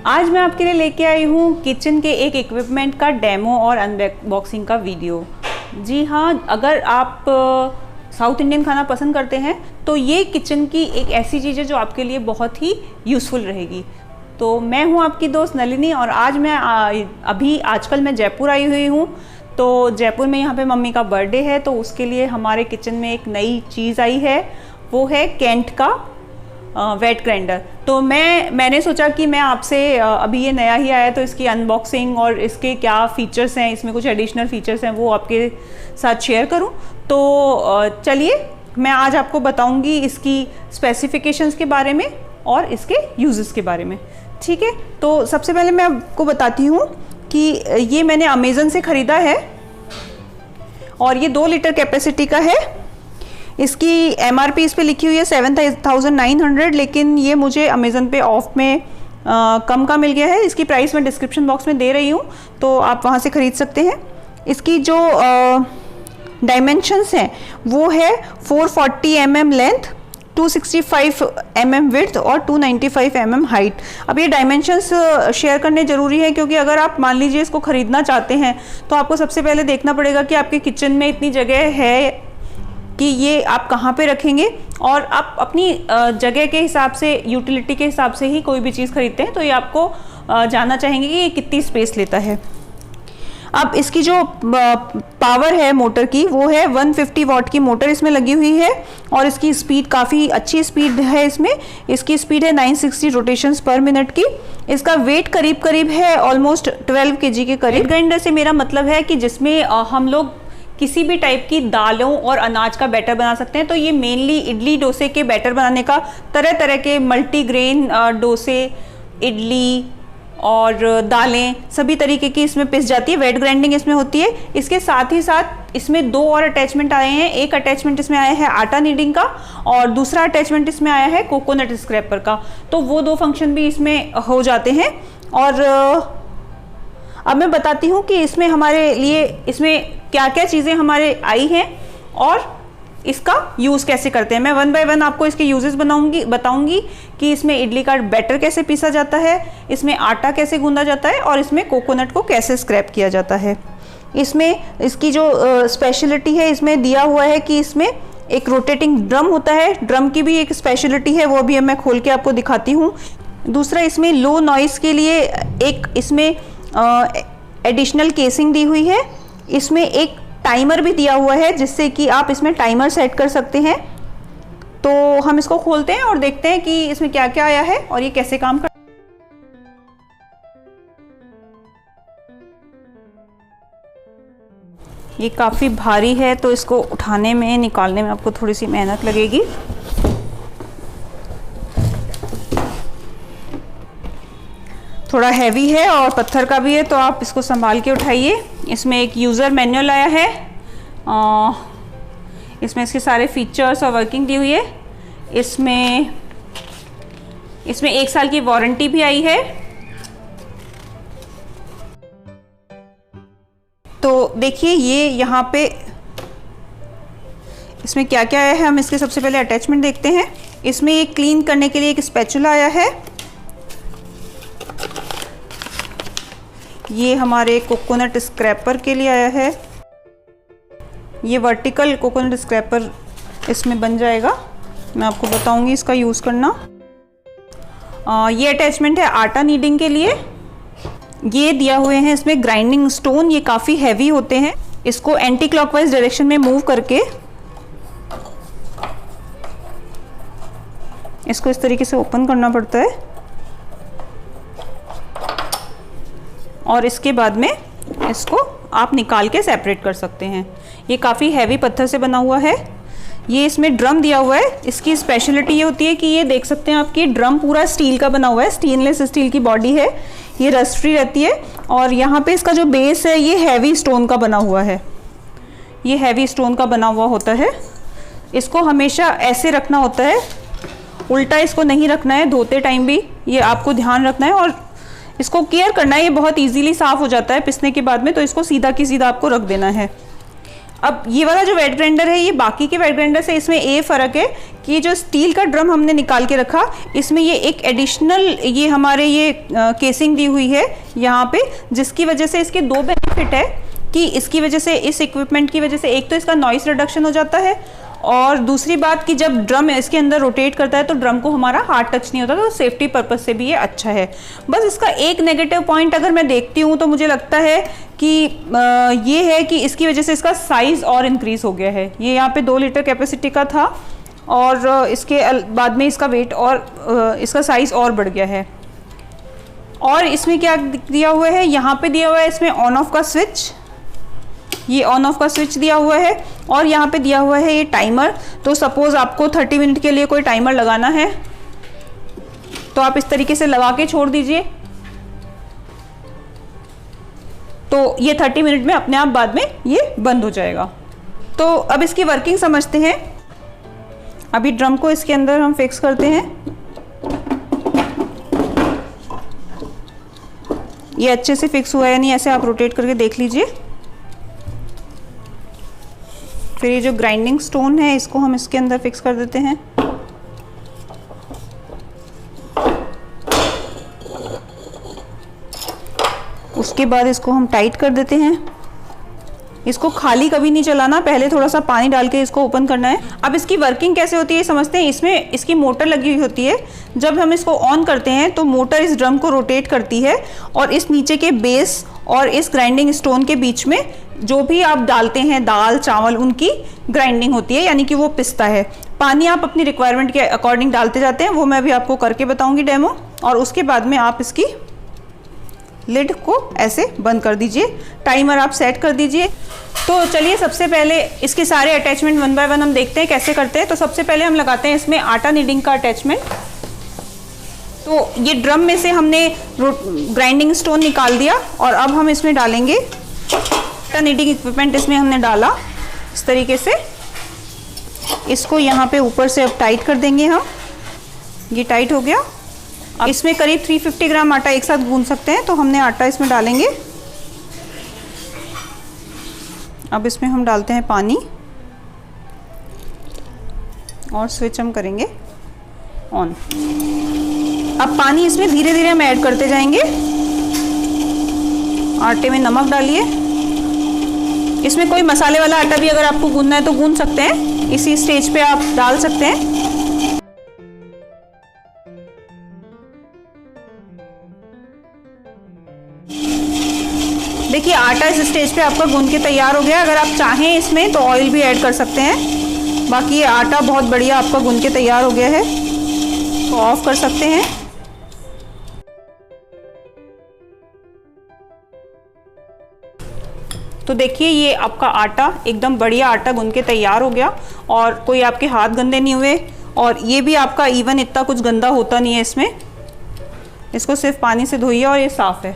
आज मैं आपके लिए लेके आई हूँ किचन के एक इक्विपमेंट का डेमो और अनबॉक्सिंग का वीडियो। जी हाँ, अगर आप साउथ इंडियन खाना पसंद करते हैं तो ये किचन की एक ऐसी चीज़ है जो आपके लिए बहुत ही यूज़फुल रहेगी। तो मैं हूँ आपकी दोस्त नलिनी और आज मैं आजकल मैं जयपुर आई हुई हूँ। तो जयपुर में यहाँ पे मम्मी का बर्थडे है, तो उसके लिए हमारे किचन में एक नई चीज़ आई है, वो है केंट का वेट ग्राइंडर। तो मैंने सोचा कि मैं आपसे अभी ये नया ही आया है तो इसकी अनबॉक्सिंग और इसके क्या फ़ीचर्स हैं, इसमें कुछ एडिशनल फ़ीचर्स हैं, वो आपके साथ शेयर करूं। तो चलिए मैं आज आपको बताऊंगी इसकी स्पेसिफिकेशंस के बारे में और इसके यूजेस के बारे में। ठीक है, तो सबसे पहले मैं आपको बताती हूँ कि ये मैंने अमेज़न से ख़रीदा है और ये 2 लीटर कैपेसिटी का है। इसकी MRP इस पे लिखी हुई है 7,900, लेकिन ये मुझे अमेज़न पे ऑफ में कम का मिल गया है। इसकी प्राइस मैं डिस्क्रिप्शन बॉक्स में दे रही हूँ, तो आप वहाँ से ख़रीद सकते हैं। इसकी जो डायमेंशंस हैं वो है 440 mm लेंथ, 265 mm विड्थ और 295 mm हाइट। अब ये डायमेंशंस शेयर करने ज़रूरी है क्योंकि अगर आप मान लीजिए इसको ख़रीदना चाहते हैं तो आपको सबसे पहले देखना पड़ेगा कि आपके किचन में इतनी जगह है कि ये आप कहाँ पे रखेंगे, और आप अपनी जगह के हिसाब से, यूटिलिटी के हिसाब से ही कोई भी चीज़ खरीदते हैं, तो ये आपको जानना चाहेंगे कि ये कितनी स्पेस लेता है। अब इसकी जो पावर है मोटर की वो है 150 वाट की मोटर इसमें लगी हुई है और इसकी स्पीड काफ़ी अच्छी स्पीड है। इसकी स्पीड है 960 रोटेशंस पर मिनट की। इसका वेट करीब करीब है ऑलमोस्ट 12 kg के करीब। ग्राइंडर से मेरा मतलब है कि जिसमें हम लोग किसी भी टाइप की दालों और अनाज का बैटर बना सकते हैं। तो ये मेनली इडली डोसे के बैटर बनाने का, तरह तरह के मल्टीग्रेन डोसे, इडली और दालें, सभी तरीके की इसमें पिस जाती है। वेट ग्राइंडिंग इसमें होती है। इसके साथ ही साथ इसमें 2 और अटैचमेंट आए हैं। एक अटैचमेंट इसमें आया है आटा नीडिंग का और दूसरा अटैचमेंट इसमें आया है कोकोनट स्क्रैपर का। तो वो 2 फंक्शन भी इसमें हो जाते हैं। और अब मैं बताती हूँ कि इसमें हमारे लिए इसमें क्या क्या चीज़ें हमारे आई हैं और इसका यूज़ कैसे करते हैं। मैं 1 बाय 1 आपको इसके यूजेस बताऊंगी कि इसमें इडली का बैटर कैसे पीसा जाता है, इसमें आटा कैसे गूंदा जाता है और इसमें कोकोनट को कैसे स्क्रैप किया जाता है। इसमें इसकी जो स्पेशलिटी है, इसमें दिया हुआ है कि इसमें एक रोटेटिंग ड्रम होता है। ड्रम की भी एक स्पेशलिटी है, वो भी मैं खोल के आपको दिखाती हूँ। दूसरा, इसमें लो नॉइज़ के लिए एक इसमें एडिशनल केसिंग दी हुई है। इसमें एक टाइमर भी दिया हुआ है जिससे कि आप इसमें टाइमर सेट कर सकते हैं। तो हम इसको खोलते हैं और देखते हैं कि इसमें क्या क्या आया है और ये कैसे काम कर। ये काफ़ी भारी है तो इसको उठाने में, निकालने में आपको थोड़ी सी मेहनत लगेगी। थोड़ा हैवी है और पत्थर का भी है, तो आप इसको संभाल के उठाइए। इसमें एक यूज़र मैनुअल आया है, इसमें इसके सारे फीचर्स और वर्किंग दी हुई है। इसमें 1 साल की वारंटी भी आई है। तो देखिए ये यहाँ पे इसमें क्या क्या आया है। हम इसके सबसे पहले अटैचमेंट देखते हैं। इसमें ये क्लीन करने के लिए एक स्पैचुला आया है। ये हमारे कोकोनट स्क्रैपर के लिए आया है। ये वर्टिकल कोकोनट स्क्रैपर इसमें बन जाएगा। मैं आपको बताऊंगी इसका यूज़ करना। ये अटैचमेंट है आटा नीडिंग के लिए। ये दिया हुए हैं इसमें ग्राइंडिंग स्टोन। ये काफ़ी हैवी होते हैं। इसको एंटी क्लॉकवाइज डायरेक्शन में मूव करके इसको इस तरीके से ओपन करना पड़ता है और इसके बाद में इसको आप निकाल के सेपरेट कर सकते हैं। ये काफ़ी हैवी पत्थर से बना हुआ है। ये इसमें ड्रम दिया हुआ है। इसकी स्पेशलिटी ये होती है कि ये देख सकते हैं आपकी ड्रम पूरा स्टील का बना हुआ है। स्टेनलेस स्टील की बॉडी है, ये रस्ट फ्री रहती है। और यहाँ पे इसका जो बेस है ये हैवी स्टोन का बना हुआ है। ये हैवी स्टोन का बना हुआ होता है। इसको हमेशा ऐसे रखना होता है, उल्टा इसको नहीं रखना है। धोते टाइम भी ये आपको ध्यान रखना है और इसको केयर करना है। ये बहुत इजीली साफ़ हो जाता है पिसने के बाद में, तो इसको सीधा की सीधा आपको रख देना है। अब ये वाला जो वेट ग्राइंडर है, ये बाकी के वेट ग्राइंडर से इसमें ये फ़र्क है कि जो स्टील का ड्रम हमने निकाल के रखा, इसमें ये एक एडिशनल ये हमारे ये केसिंग दी हुई है यहाँ पे, जिसकी वजह से इसके दो बेनिफिट है कि इसकी वजह से, इस इक्विपमेंट की वजह से, एक तो इसका नॉइस रिडक्शन हो जाता है, और दूसरी बात कि जब ड्रम इसके अंदर रोटेट करता है तो ड्रम को हमारा हार्ड टच नहीं होता, तो सेफ्टी पर्पस से भी ये अच्छा है। बस इसका एक नेगेटिव पॉइंट अगर मैं देखती हूँ तो मुझे लगता है कि ये है कि इसकी वजह से इसका साइज़ और इंक्रीज़ हो गया है। ये यहाँ पे 2 लीटर कैपेसिटी का था और इसके बाद में इसका वेट और इसका साइज़ और बढ़ गया है। और इसमें क्या दिया हुआ है, यहाँ पे दिया हुआ है इसमें ऑन ऑफ का स्विच, ये ऑन ऑफ का स्विच दिया हुआ है, और यहाँ पे दिया हुआ है ये टाइमर। तो सपोज़ आपको 30 मिनट के लिए कोई टाइमर लगाना है तो आप इस तरीके से लगा के छोड़ दीजिए, तो ये 30 मिनट में अपने आप बाद में ये बंद हो जाएगा। तो अब इसकी वर्किंग समझते हैं। अभी ड्रम को इसके अंदर हम फिक्स करते हैं। ये अच्छे से फिक्स हुआ है नहीं, ऐसे आप रोटेट करके देख लीजिए। फिर ये जो ग्राइंडिंग स्टोन है इसको हम इसके अंदर फिक्स कर देते हैं। उसके बाद इसको हम टाइट कर देते हैं। इसको खाली कभी नहीं चलाना, पहले थोड़ा सा पानी डाल के इसको ओपन करना है। अब इसकी वर्किंग कैसे होती है समझते हैं। इसमें इसकी मोटर लगी हुई होती है। जब हम इसको ऑन करते हैं तो मोटर इस ड्रम को रोटेट करती है और इस नीचे के बेस और इस ग्राइंडिंग स्टोन के बीच में जो भी आप डालते हैं, दाल चावल, उनकी ग्राइंडिंग होती है, यानी कि वो पिसता है। पानी आप अपनी रिक्वायरमेंट के अकॉर्डिंग डालते जाते हैं, वो मैं भी आपको करके बताऊंगी डेमो। और उसके बाद में आप इसकी लिड को ऐसे बंद कर दीजिए, टाइमर आप सेट कर दीजिए। तो चलिए सबसे पहले इसके सारे अटैचमेंट 1 बाय 1 हम देखते हैं कैसे करते हैं। तो सबसे पहले हम लगाते हैं इसमें आटा नीडिंग का अटैचमेंट। तो ये ड्रम में से हमने ग्राइंडिंग स्टोन निकाल दिया और अब हम इसमें डालेंगे आटा नीडिंग इक्विपमेंट। इसमें हमने डाला इस तरीके से, इसको यहाँ पे ऊपर से अब टाइट कर देंगे हम। ये टाइट हो गया। अब इसमें करीब 350 ग्राम आटा एक साथ गूंथ सकते हैं, तो हमने आटा इसमें डालेंगे। अब इसमें हम डालते हैं पानी और स्विच हम करेंगे ऑन। अब पानी इसमें धीरे धीरे हम ऐड करते जाएंगे। आटे में नमक डालिए। इसमें कोई मसाले वाला आटा भी अगर आपको गूंथना है तो गूंथ सकते हैं, इसी स्टेज पे आप डाल सकते हैं। देखिए आटा इस स्टेज पे आपका गूंथ के तैयार हो गया। अगर आप चाहें इसमें तो ऑयल भी ऐड कर सकते हैं। बाकी ये आटा बहुत बढ़िया आपका गूंथ के तैयार हो गया है, तो ऑफ कर सकते हैं। तो देखिए ये आपका आटा एकदम बढ़िया आटा गूंथ के तैयार हो गया और कोई आपके हाथ गंदे नहीं हुए, और ये भी आपका इवन इतना कुछ गंदा होता नहीं है इसमें। इसको सिर्फ पानी से धोइए और ये साफ़ है।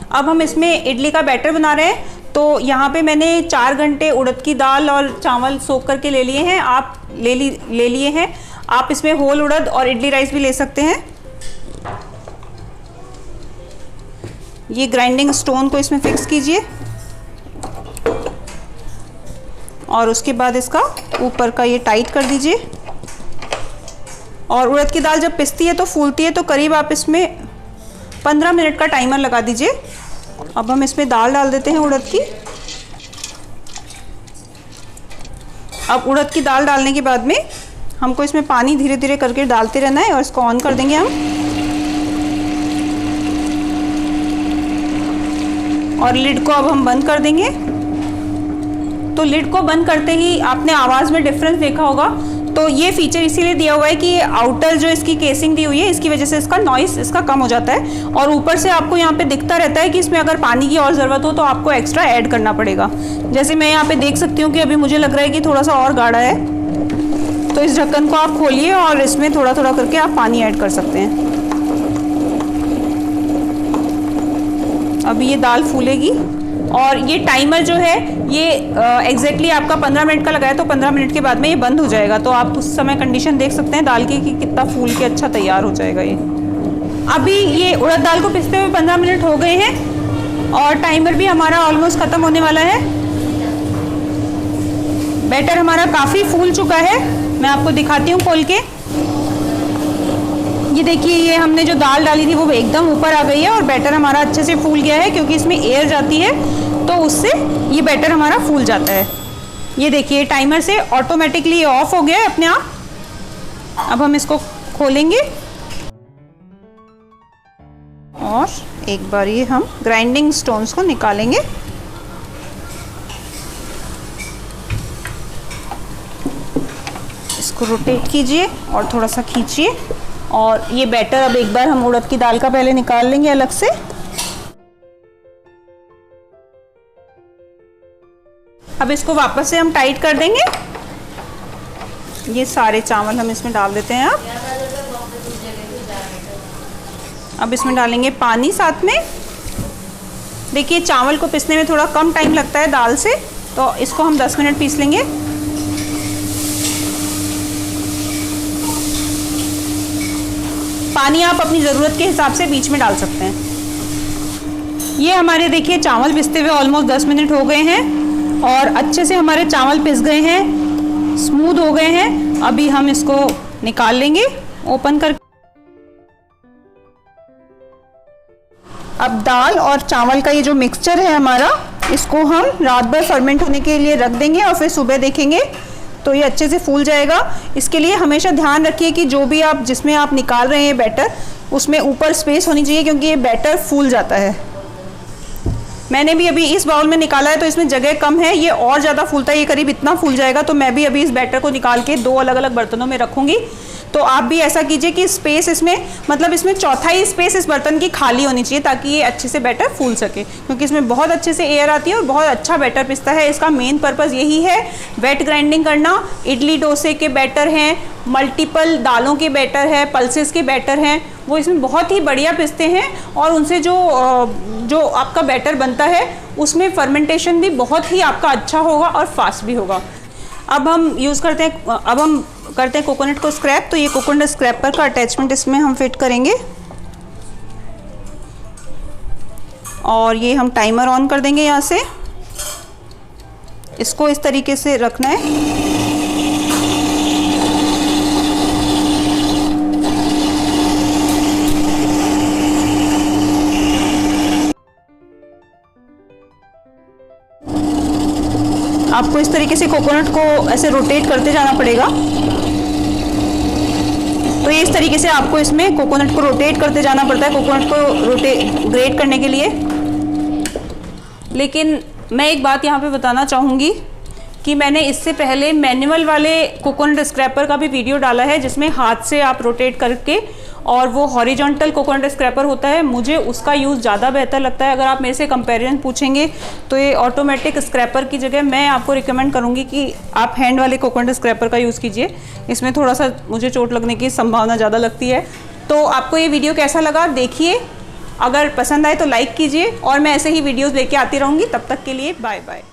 अब हम इसमें इडली का बैटर बना रहे हैं। तो यहाँ पे मैंने 4 घंटे उड़द की दाल और चावल सोख करके ले लिए हैं। आप ले लिए हैं। आप इसमें होल उड़द और इडली राइस भी ले सकते हैं। ये ग्राइंडिंग स्टोन को इसमें फिक्स कीजिए और उसके बाद इसका ऊपर का ये टाइट कर दीजिए। और उड़द की दाल जब पिसती है तो फूलती है, तो करीब आप इसमें 15 मिनट का टाइमर लगा दीजिए। अब हम इसमें दाल डाल देते हैं उड़द की। अब उड़द की दाल डालने के बाद में हमको इसमें पानी धीरे धीरे करके डालते रहना है और इसको ऑन कर देंगे हम। और लिड को अब हम बंद कर देंगे। तो लिड को बंद करते ही आपने आवाज़ में डिफरेंस देखा होगा। तो ये फीचर इसीलिए दिया हुआ है कि ये आउटर जो इसकी केसिंग दी हुई है, इसकी वजह से इसका नॉइस इसका कम हो जाता है। और ऊपर से आपको यहाँ पे दिखता रहता है कि इसमें अगर पानी की और ज़रूरत हो तो आपको एक्स्ट्रा ऐड करना पड़ेगा। जैसे मैं यहाँ पे देख सकती हूँ कि अभी मुझे लग रहा है कि थोड़ा सा और गाढ़ा है, तो इस ढक्कन को आप खोलिए और इसमें थोड़ा थोड़ा करके आप पानी ऐड कर सकते हैं। अभी ये दाल फूलेगी और ये टाइमर जो है ये एग्जैक्टली आपका 15 मिनट का लगाया, तो 15 मिनट के बाद में ये बंद हो जाएगा। तो आप उस समय कंडीशन देख सकते हैं दाल की कि कितना फूल के अच्छा तैयार हो जाएगा ये। अभी ये उड़द दाल को पिसते हुए 15 मिनट हो गए हैं और टाइमर भी हमारा ऑलमोस्ट ख़त्म होने वाला है। बैटर हमारा काफ़ी फूल चुका है, मैं आपको दिखाती हूँ खोल के। ये देखिए, ये हमने जो दाल डाली थी वो एकदम ऊपर आ गई है और बैटर हमारा अच्छे से फूल गया है, क्योंकि इसमें एयर जाती है तो उससे ये बैटर हमारा फूल जाता है। ये देखिए, टाइमर से ऑटोमेटिकली ये ऑफ हो गया है अपने आप। अब हम इसको खोलेंगे और एक बार ये हम ग्राइंडिंग स्टोन्स को निकालेंगे। इसको रोटेट कीजिए और थोड़ा सा खींचिए, और ये बैटर अब एक बार हम उड़द की दाल का पहले निकाल लेंगे अलग से। अब इसको वापस से हम टाइट कर देंगे। ये सारे चावल हम इसमें डाल देते हैं। अब इसमें डालेंगे पानी साथ में। देखिए, चावल को पीसने में थोड़ा कम टाइम लगता है दाल से, तो इसको हम 10 मिनट पीस लेंगे। पानी आप अपनी ज़रूरत के हिसाब से बीच में डाल सकते हैं। ये हमारे देखिए चावल पिसते हुए ऑलमोस्ट 10 मिनट हो गए हैं और अच्छे से हमारे चावल पिस गए हैं, स्मूथ हो गए हैं। अभी हम इसको निकाल लेंगे ओपन करके। अब दाल और चावल का ये जो मिक्सचर है हमारा, इसको हम रात भर फर्मेंट होने के लिए रख देंगे और फिर सुबह देखेंगे तो ये अच्छे से फूल जाएगा। इसके लिए हमेशा ध्यान रखिए कि जो भी आप जिसमें आप निकाल रहे हैं बैटर, उसमें ऊपर स्पेस होनी चाहिए, क्योंकि ये बैटर फूल जाता है। मैंने भी अभी इस बाउल में निकाला है तो इसमें जगह कम है, ये और ज़्यादा फूलता है, ये करीब इतना फूल जाएगा। तो मैं भी अभी इस बैटर को निकाल के 2 अलग अलग बर्तनों में रखूँगी। तो आप भी ऐसा कीजिए कि स्पेस इसमें, मतलब इसमें चौथाई स्पेस इस बर्तन की खाली होनी चाहिए, ताकि ये अच्छे से बैटर फूल सके, क्योंकि इसमें बहुत अच्छे से एयर आती है और बहुत अच्छा बैटर पिसता है। इसका मेन पर्पज़ यही है, वेट ग्राइंडिंग करना। इडली डोसे के बैटर हैं, मल्टीपल दालों के बैटर है, पल्सेस के बैटर हैं, वो इसमें बहुत ही बढ़िया पिसते हैं और उनसे जो आपका बैटर बनता है उसमें फर्मेंटेशन भी बहुत ही आपका अच्छा होगा और फास्ट भी होगा। अब हम करते हैं कोकोनट को स्क्रैप। तो ये कोकोनट स्क्रैपर का अटैचमेंट इसमें हम फिट करेंगे और ये हम टाइमर ऑन कर देंगे यहाँ से। इसको इस तरीके से रखना है। आपको इस तरीके से कोकोनट को ऐसे रोटेट करते जाना पड़ेगा। तो ये इस तरीके से आपको इसमें कोकोनट को रोटेट करते जाना पड़ता है, कोकोनट को ग्रेट करने के लिए। लेकिन मैं एक बात यहाँ पे बताना चाहूँगी कि मैंने इससे पहले मैनुअल वाले कोकोनट स्क्रैपर का भी वीडियो डाला है, जिसमें हाथ से आप रोटेट करके, और वो हॉरिजॉन्टल कोकोनट स्क्रैपर होता है। मुझे उसका यूज़ ज़्यादा बेहतर लगता है। अगर आप मेरे से कंपैरिजन पूछेंगे तो ये ऑटोमेटिक स्क्रैपर की जगह मैं आपको रिकमेंड करूँगी कि आप हैंड वाले कोकोनट स्क्रैपर का यूज़ कीजिए। इसमें थोड़ा सा मुझे चोट लगने की संभावना ज़्यादा लगती है। तो आपको ये वीडियो कैसा लगा देखिए, अगर पसंद आए तो लाइक कीजिए और मैं ऐसे ही वीडियोज़ लेके आती रहूँगी। तब तक के लिए बाय बाय।